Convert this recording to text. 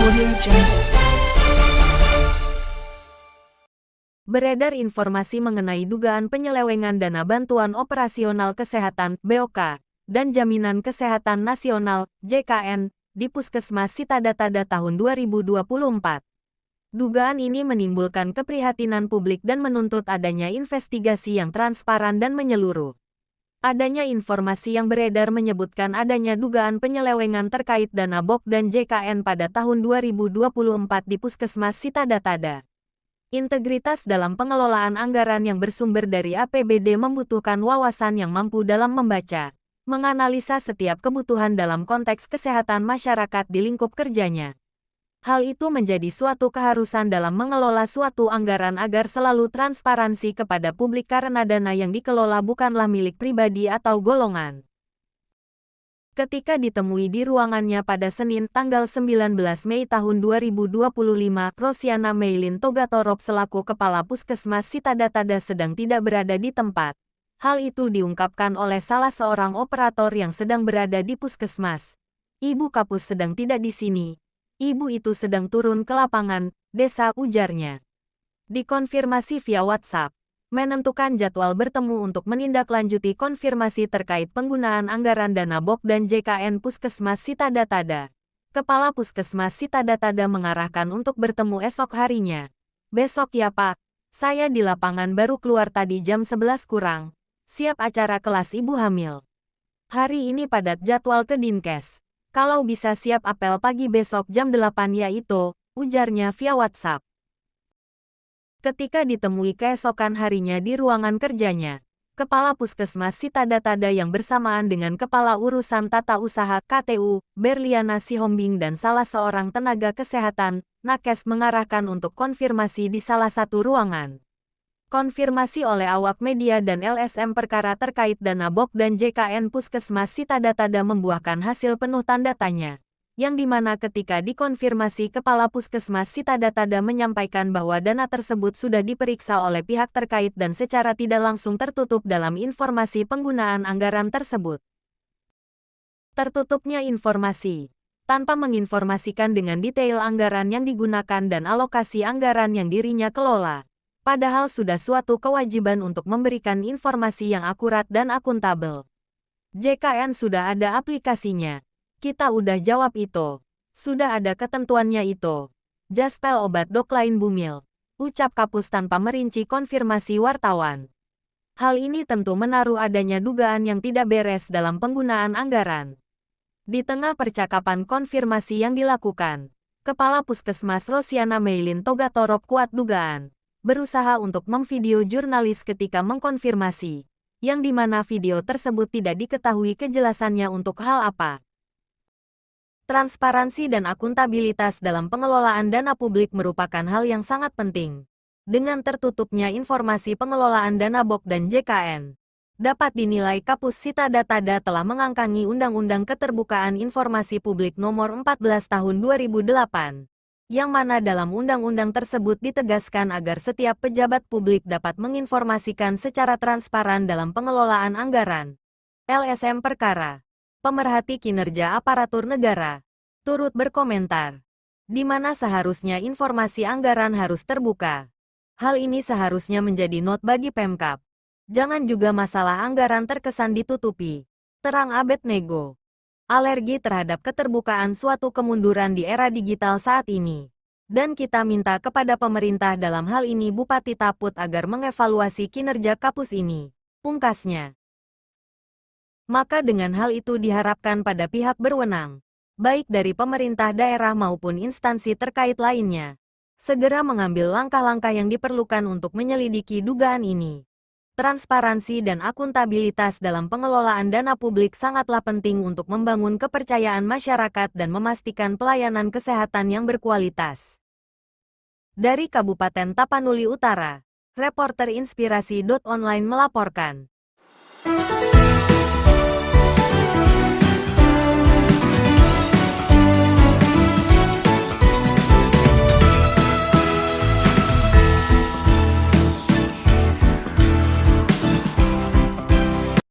Audio Jungle. Beredar informasi mengenai dugaan penyelewengan dana bantuan operasional kesehatan (BOK) dan Jaminan Kesehatan Nasional (JKN) di Puskesmas Sitadata tahun 2024. Dugaan ini menimbulkan keprihatinan publik dan menuntut adanya investigasi yang transparan dan menyeluruh. Adanya informasi yang beredar menyebutkan adanya dugaan penyelewengan terkait dana BOK dan JKN pada tahun 2024 di Puskesmas Sitadata. Integritas dalam pengelolaan anggaran yang bersumber dari APBD membutuhkan wawasan yang mampu dalam membaca, menganalisa setiap kebutuhan dalam konteks kesehatan masyarakat di lingkup kerjanya. Hal itu menjadi suatu keharusan dalam mengelola suatu anggaran agar selalu transparansi kepada publik karena dana yang dikelola bukanlah milik pribadi atau golongan. Ketika ditemui di ruangannya pada Senin tanggal 19 Mei tahun 2025, Rosiana Meilin Togatorop selaku Kepala Puskesmas Sitadata sedang tidak berada di tempat. Hal itu diungkapkan oleh salah seorang operator yang sedang berada di puskesmas. Ibu Kapus sedang tidak di sini. Ibu itu sedang turun ke lapangan, desa, ujarnya. Dikonfirmasi via WhatsApp, menentukan jadwal bertemu untuk menindaklanjuti konfirmasi terkait penggunaan anggaran dana BOK dan JKN Puskesmas Sitadata. Kepala Puskesmas Sitadata mengarahkan untuk bertemu esok harinya. Besok ya Pak, saya di lapangan baru keluar tadi jam 11 kurang. Siap acara kelas ibu hamil. Hari ini padat jadwal ke Dinkes. Kalau bisa siap apel pagi besok jam 8 ya itu, ujarnya via WhatsApp. Ketika ditemui keesokan harinya di ruangan kerjanya, Kepala Puskesmas Sitadata yang bersamaan dengan Kepala Urusan Tata Usaha KTU, Berliana Sihombing dan salah seorang tenaga kesehatan, Nakes mengarahkan untuk konfirmasi di salah satu ruangan. Konfirmasi oleh awak media dan LSM perkara terkait dana BOK dan JKN Puskesmas Sitadata membuahkan hasil penuh tanda tanya. Yang dimana ketika dikonfirmasi Kepala Puskesmas Sitadata menyampaikan bahwa dana tersebut sudah diperiksa oleh pihak terkait dan secara tidak langsung tertutup dalam informasi penggunaan anggaran tersebut. Tertutupnya informasi, tanpa menginformasikan dengan detail anggaran yang digunakan dan alokasi anggaran yang dirinya kelola. Padahal sudah suatu kewajiban untuk memberikan informasi yang akurat dan akuntabel. JKN sudah ada aplikasinya. Kita udah jawab itu. Sudah ada ketentuannya itu. Jaspel obat Doklain Bumil. Ucap Kapus tanpa merinci konfirmasi wartawan. Hal ini tentu menaruh adanya dugaan yang tidak beres dalam penggunaan anggaran. Di tengah percakapan konfirmasi yang dilakukan, Kepala Puskesmas Rosiana Meilin Togatorop kuat dugaan. Berusaha untuk memvideo jurnalis ketika mengkonfirmasi, yang dimana video tersebut tidak diketahui kejelasannya untuk hal apa. Transparansi dan akuntabilitas dalam pengelolaan dana publik merupakan hal yang sangat penting. Dengan tertutupnya informasi pengelolaan dana BOK dan JKN, dapat dinilai Kapus Sitadata telah mengangkangi Undang-Undang Keterbukaan Informasi Publik Nomor 14 Tahun 2008. Yang mana dalam undang-undang tersebut ditegaskan agar setiap pejabat publik dapat menginformasikan secara transparan dalam pengelolaan anggaran. LSM Perkara, Pemerhati Kinerja Aparatur Negara, turut berkomentar, di mana seharusnya informasi anggaran harus terbuka. Hal ini seharusnya menjadi not bagi Pemkab. Jangan juga masalah anggaran terkesan ditutupi. Terang Abednego. Alergi terhadap keterbukaan suatu kemunduran di era digital saat ini. Dan kita minta kepada pemerintah dalam hal ini Bupati Taput agar mengevaluasi kinerja Kapus ini, pungkasnya. Maka dengan hal itu diharapkan pada pihak berwenang, baik dari pemerintah daerah maupun instansi terkait lainnya, segera mengambil langkah-langkah yang diperlukan untuk menyelidiki dugaan ini. Transparansi dan akuntabilitas dalam pengelolaan dana publik sangatlah penting untuk membangun kepercayaan masyarakat dan memastikan pelayanan kesehatan yang berkualitas. Dari Kabupaten Tapanuli Utara, reporter Inspirasi.online melaporkan.